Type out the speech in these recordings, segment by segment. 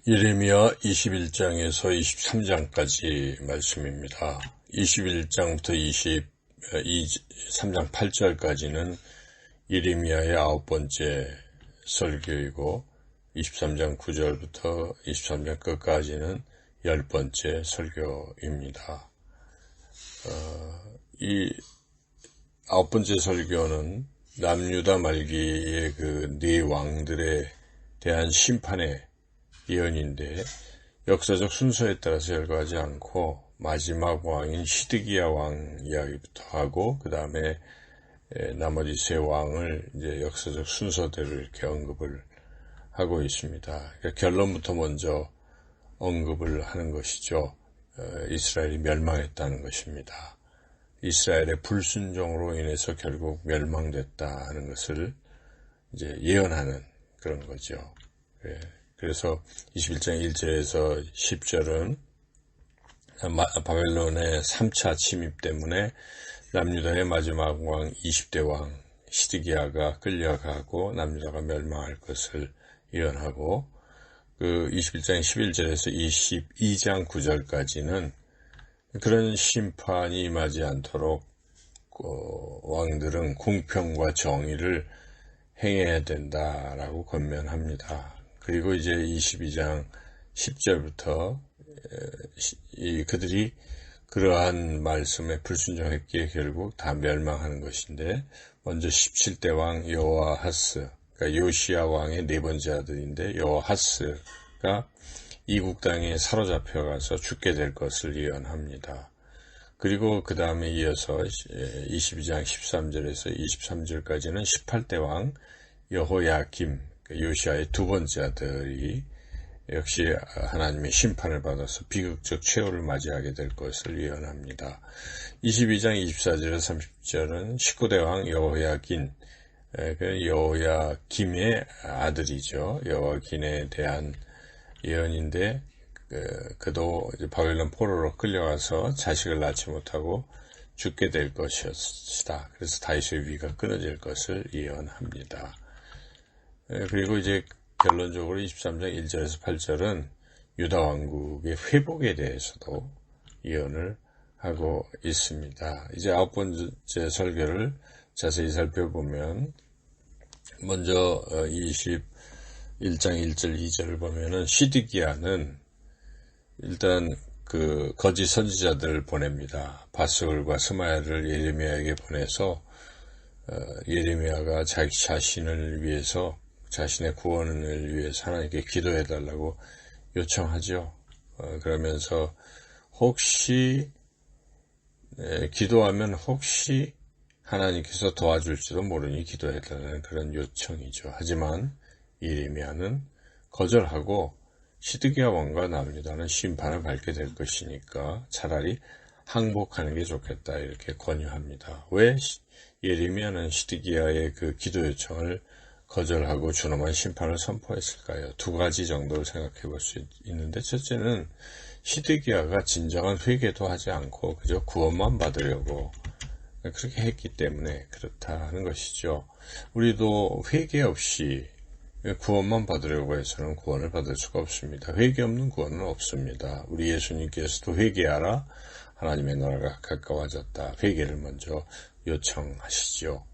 예레미야 21장에서 23장까지 말씀입니다. 21장부터 23장 8절까지는 예레미야의 9번째 설교이고 23장 9절부터 23장 끝까지는 10번째 설교입니다. 이 9번째 설교는 남유다 말기의 그 네 왕들에 대한 심판의 예언인데 역사적 순서에 따라서 열거하지 않고 마지막 왕인 시드기야 왕 이야기부터 하고 그 다음에 나머지 세 왕을 이제 역사적 순서대로 이렇게 언급을 하고 있습니다. 그러니까 결론부터 먼저 언급을 하는 것이죠. 이스라엘이 멸망했다는 것입니다. 이스라엘의 불순종으로 인해서 결국 멸망됐다 하는 것을 이제 예언하는 그런 거죠. 그래서 21장 1절에서 10절은 바벨론의 3차 침입 때문에 남유다의 마지막 왕 20대 왕 시드기야가 끌려가고 남유다가 멸망할 것을 예언하고 그 21장 11절에서 22장 9절까지는 그런 심판이 임하지 않도록 왕들은 공평과 정의를 행해야 된다라고 권면합니다. 그리고 이제 22장 10절부터 그들이 그러한 말씀에 불순종했기에 결국 다 멸망하는 것인데 먼저 17대 왕 여호아하스, 그러니까 요시야 왕의 네 번째 아들인데 여호아하스가 이국 땅에 사로잡혀가서 죽게 될 것을 예언합니다. 그리고 그 다음에 이어서 22장 13절에서 23절까지는 18대 왕 여호야김, 요시야의 두 번째 아들이 역시 하나님의 심판을 받아서 비극적 최후를 맞이하게 될 것을 예언합니다. 22장 24절에서 30절은 19대 왕 여호야긴, 여호야김의 아들이죠. 여호야긴에 대한 예언인데 그도 이제 바벨론 포로로 끌려가서 자식을 낳지 못하고 죽게 될 것이다. 그래서 다윗의 위가 끊어질 것을 예언합니다. 그리고 이제 결론적으로 23장 1절에서 8절은 유다 왕국의 회복에 대해서도 예언을 하고 있습니다. 이제 9번째 설교를 자세히 살펴보면 먼저 21장 1절 2절을 보면은 시드기야는 일단 그 거짓 선지자들을 보냅니다. 바스올과 스마야를 예레미야에게 보내서 예레미야가 자기 자신을 위해서 자신의 구원을 위해서 하나님께 기도해달라고 요청하죠. 그러면서 혹시 기도하면 혹시 하나님께서 도와줄지도 모르니 기도해달라는 그런 요청이죠. 하지만 예레미야는 거절하고 시드기야 왕과 남유다는 심판을 받게 될 것이니까 차라리 항복하는 게 좋겠다 이렇게 권유합니다. 왜 예레미야는 시드기야의 그 기도 요청을 거절하고 준엄한 심판을 선포했을까요? 두 가지 정도를 생각해 볼 수 있는데 첫째는 시드기야가 진정한 회개도 하지 않고 그저 구원만 받으려고 그렇게 했기 때문에 그렇다는 것이죠. 우리도 회개 없이 구원만 받으려고 해서는 구원을 받을 수가 없습니다. 회개 없는 구원은 없습니다. 우리 예수님께서도 회개하라 하나님의 나라가 가까워졌다. 회개를 먼저 요청하시죠.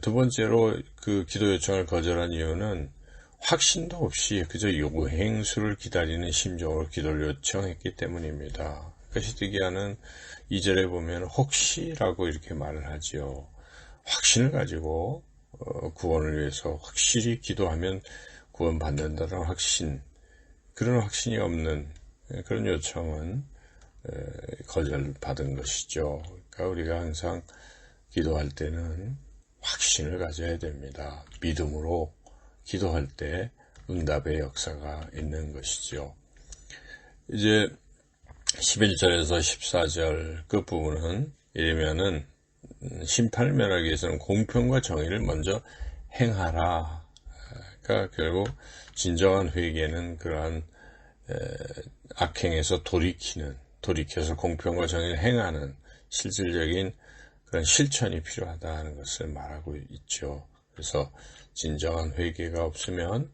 두 번째로 그 기도 요청을 거절한 이유는 확신도 없이 그저 요행수를 기다리는 심정으로 기도를 요청했기 때문입니다. 시드기야는 2절에 보면 혹시라고 이렇게 말을 하지요. 확신을 가지고 구원을 위해서 확실히 기도하면 구원받는다는 확신, 그런 확신이 없는 그런 요청은 거절받은 것이죠. 그러니까 우리가 항상 기도할 때는 확신을 가져야 됩니다. 믿음으로 기도할 때 응답의 역사가 있는 것이죠. 이제 11절에서 14절 끝부분은 예레미야는 심판을 면하기 위해서는 공평과 정의를 먼저 행하라. 그러니까 결국 진정한 회개는 그러한 악행에서 돌이켜서 공평과 정의를 행하는 실질적인 그런 실천이 필요하다는 것을 말하고 있죠. 그래서 진정한 회개가 없으면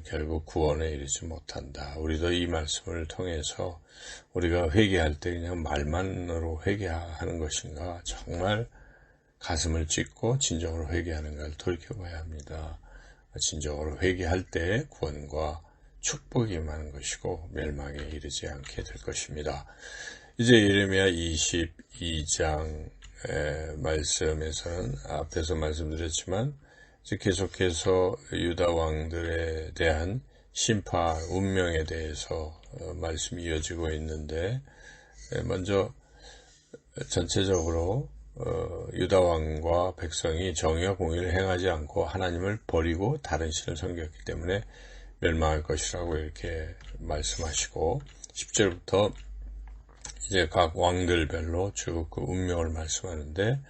결국 구원에 이르지 못한다. 우리도 이 말씀을 통해서 우리가 회개할 때 그냥 말만으로 회개하는 것인가, 정말 가슴을 찢고 진정으로 회개하는가를 돌이켜봐야 합니다. 진정으로 회개할 때 구원과 축복이 임하는 것이고 멸망에 이르지 않게 될 것입니다. 이제 예레미야 22장 말씀에서는 앞에서 말씀드렸지만 계속해서 유다 왕들에 대한 심판, 운명에 대해서 말씀이 이어지고 있는데, 먼저 전체적으로 유다 왕과 백성이 정의와 공의를 행하지 않고 하나님을 버리고 다른 신을 섬겼기 때문에 멸망할 것이라고 이렇게 말씀하시고, 10절부터 이제 각 왕들별로 쭉 그 운명을 말씀하는데,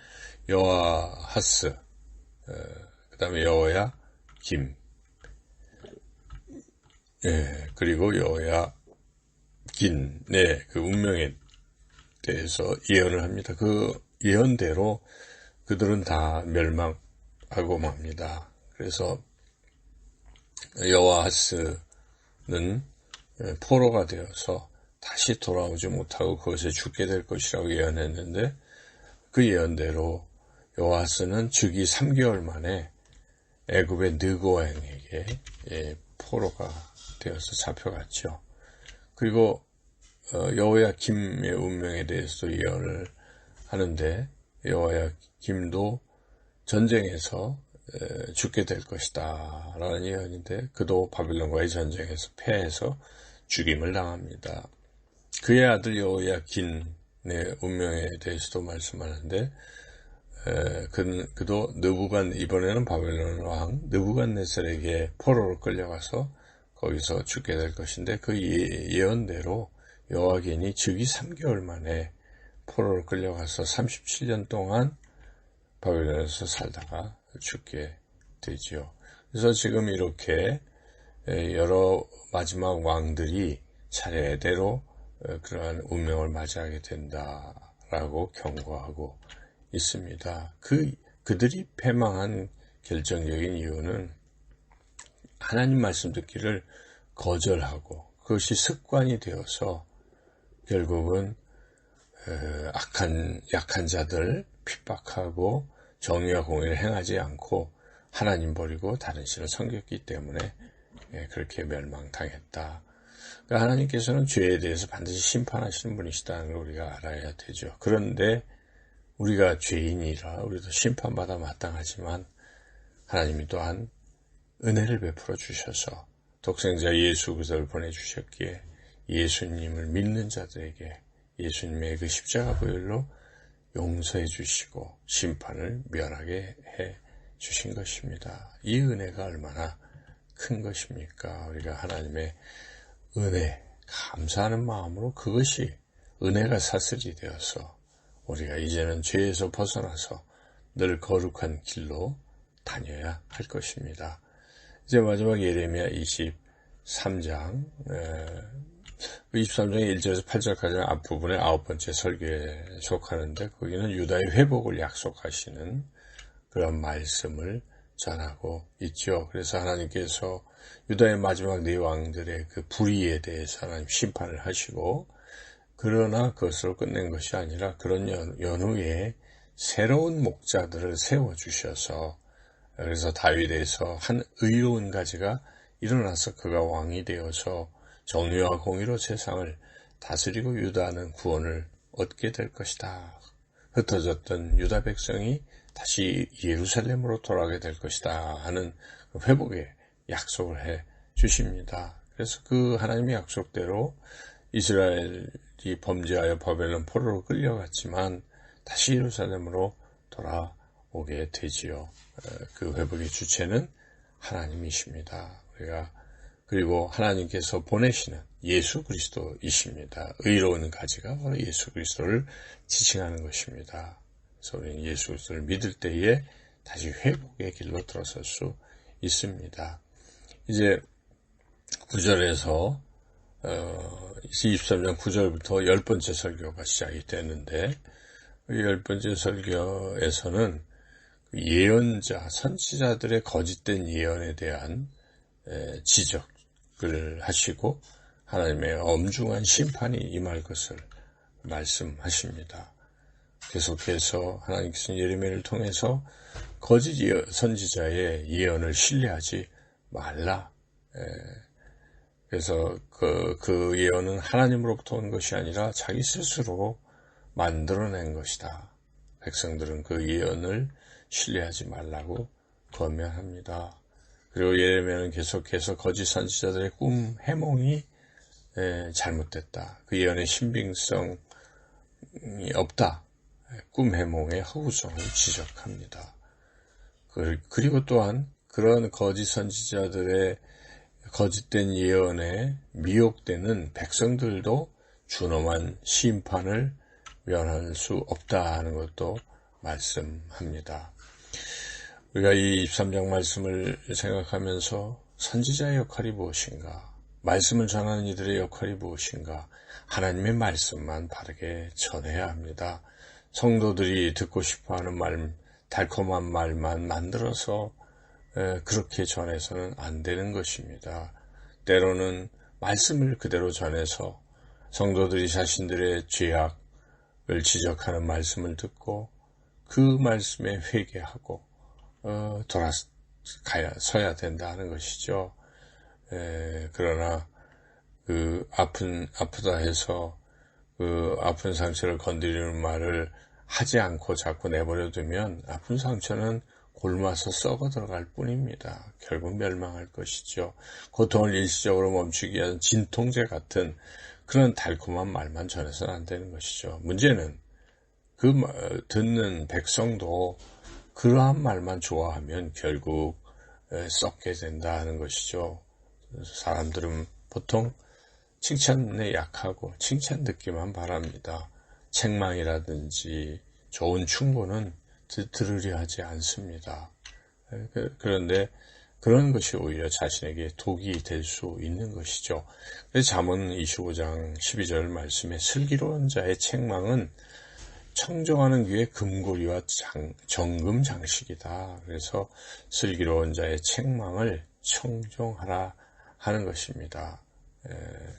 여호아하스, 그 다음에 여호야김, 그리고 여호야긴의 그 운명에 대해서 예언을 합니다. 그 예언대로 그들은 다 멸망하고 맙니다. 그래서 여호아하스는 포로가 되어서 다시 돌아오지 못하고 그것에 죽게 될 것이라고 예언했는데, 그 예언대로 여호아하스는 즉위 3개월 만에 애굽의 느고왕에게 포로가 되어서 잡혀갔죠. 그리고 여호야김의 운명에 대해서도 예언을 하는데, 여호야김도 전쟁에서 죽게 될 것이다 라는 예언인데, 그도 바빌론과의 전쟁에서 패해서 죽임을 당합니다. 그의 아들 여호야긴의 운명에 대해서도 말씀하는데, 그도 이번에는 바벨론 왕 느부갓네살에게 포로로 끌려가서 거기서 죽게 될 것인데, 그 예언대로 여호야긴이 즉위 3개월 만에 포로로 끌려가서 37년 동안 바벨론에서 살다가 죽게 되죠. 그래서 지금 이렇게 여러 마지막 왕들이 차례대로 그러한 운명을 맞이하게 된다라고 경고하고 있습니다. 그들이 패망한 결정적인 이유는 하나님 말씀 듣기를 거절하고 그것이 습관이 되어서 결국은 약한 자들 핍박하고 정의와 공의를 행하지 않고 하나님 버리고 다른 신을 섬겼기 때문에 그렇게 멸망당했다. 그러니까 하나님께서는 죄에 대해서 반드시 심판하시는 분이시다는 걸 우리가 알아야 되죠. 그런데 우리가 죄인이라 우리도 심판받아 마땅하지만 하나님이 또한 은혜를 베풀어 주셔서 독생자 예수 그리스도를 보내주셨기에 예수님을 믿는 자들에게 예수님의 그 십자가 보혈로 용서해 주시고 심판을 면하게 해 주신 것입니다. 이 은혜가 얼마나 큰 것입니까? 우리가 하나님의 은혜, 감사하는 마음으로 그것이 은혜가 사슬이 되어서 우리가 이제는 죄에서 벗어나서 늘 거룩한 길로 다녀야 할 것입니다. 이제 마지막 예레미야 23장 23장의 1절에서 8절까지는 앞부분의 9번째 설교에 속하는데, 거기는 유다의 회복을 약속하시는 그런 말씀을 전하고 있죠. 그래서 하나님께서 유다의 마지막 네 왕들의 그 불의에 대해서 하나님 심판을 하시고, 그러나 그것으로 끝낸 것이 아니라 그런 연후에 새로운 목자들을 세워주셔서, 그래서 다윗에서 한 의로운 가지가 일어나서 그가 왕이 되어서 정의와 공의로 세상을 다스리고 유다는 구원을 얻게 될 것이다. 흩어졌던 유다 백성이 다시 예루살렘으로 돌아가게 될 것이다 하는 회복의 약속을 해 주십니다. 그래서 그 하나님의 약속대로 이스라엘이 범죄하여 바벨론 포로로 끌려갔지만 다시 예루살렘으로 돌아오게 되지요. 그 회복의 주체는 하나님이십니다. 그리고 하나님께서 보내시는 예수 그리스도이십니다. 의로운 가지가 바로 예수 그리스도를 지칭하는 것입니다. 그래서 우리는 예수 그리스도를 믿을 때에 다시 회복의 길로 들어설 수 있습니다. 이제 9절에서 23장 9절부터 10번째 설교가 시작이 되는데, 이 10번째 설교에서는 예언자, 선지자들의 거짓된 예언에 대한 지적을 하시고 하나님의 엄중한 심판이 임할 것을 말씀하십니다. 계속해서 하나님께서는 예레미야를 통해서 거짓 선지자의 예언을 신뢰하지 말라. 그래서 그 예언은 하나님으로부터 온 것이 아니라 자기 스스로 만들어낸 것이다. 백성들은 그 예언을 신뢰하지 말라고 권면합니다. 그리고 예레미야는 계속해서 거짓 선지자들의 꿈, 해몽이 잘못됐다. 그 예언의 신빙성이 없다. 꿈, 해몽의 허구성을 지적합니다. 그리고 또한 그런 거짓 선지자들의 거짓된 예언에 미혹되는 백성들도 준엄한 심판을 면할 수 없다는 것도 말씀합니다. 우리가 이 23장 말씀을 생각하면서 선지자의 역할이 무엇인가? 말씀을 전하는 이들의 역할이 무엇인가? 하나님의 말씀만 바르게 전해야 합니다. 성도들이 듣고 싶어하는 말, 달콤한 말만 만들어서 그렇게 전해서는 안 되는 것입니다. 때로는 말씀을 그대로 전해서 성도들이 자신들의 죄악을 지적하는 말씀을 듣고 그 말씀에 회개하고 돌아서야 된다는 것이죠. 그러나 아프다 해서 그 아픈 상처를 건드리는 말을 하지 않고 자꾸 내버려 두면 아픈 상처는 골마서 썩어 들어갈 뿐입니다. 결국 멸망할 것이죠. 고통을 일시적으로 멈추기 위한 진통제 같은 그런 달콤한 말만 전해서는 안 되는 것이죠. 문제는 듣는 백성도 그러한 말만 좋아하면 결국 썩게 된다는 것이죠. 사람들은 보통 칭찬에 약하고 칭찬 듣기만 바랍니다. 책망이라든지 좋은 충고는 들으려 하지 않습니다. 그런데 그런 것이 오히려 자신에게 독이 될 수 있는 것이죠. 그래서 잠언 25장 12절 말씀에 슬기로운 자의 책망은 청정하는 귀의 금고리와 정금 장식이다. 그래서 슬기로운 자의 책망을 청정하라 하는 것입니다.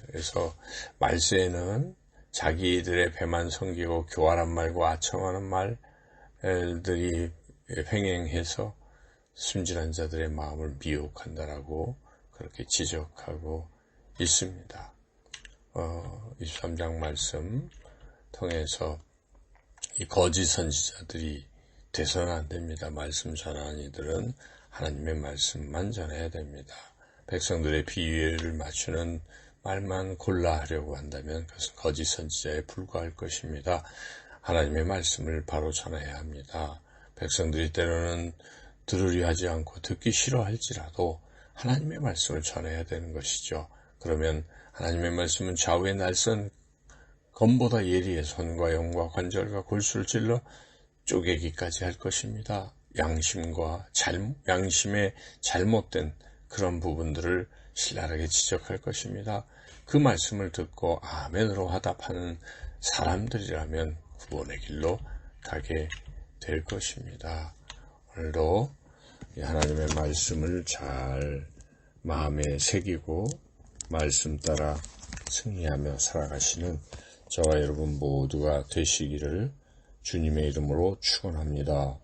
그래서 말세에는 자기들의 배만 섬기고 교활한 말과 아첨하는 말들이 횡행해서 순진한 자들의 마음을 미혹한다라고 그렇게 지적하고 있습니다. 23장 말씀 통해서 이 거짓 선지자들이 돼서는 안 됩니다. 말씀 전하는 이들은 하나님의 말씀만 전해야 됩니다. 백성들의 비위를 맞추는 말만 골라 하려고 한다면 그것은 거짓 선지자에 불과할 것입니다. 하나님의 말씀을 바로 전해야 합니다. 백성들이 때로는 들으려 하지 않고 듣기 싫어할지라도 하나님의 말씀을 전해야 되는 것이죠. 그러면 하나님의 말씀은 좌우의 날선 검보다 예리해 손과 영과 관절과 골수를 찔러 쪼개기까지 할 것입니다. 양심의 잘못된 그런 부분들을 신랄하게 지적할 것입니다. 그 말씀을 듣고 아멘으로 화답하는 사람들이라면 구원의 길로 가게 될 것입니다. 오늘도 하나님의 말씀을 잘 마음에 새기고 말씀 따라 승리하며 살아가시는 저와 여러분 모두가 되시기를 주님의 이름으로 축원합니다.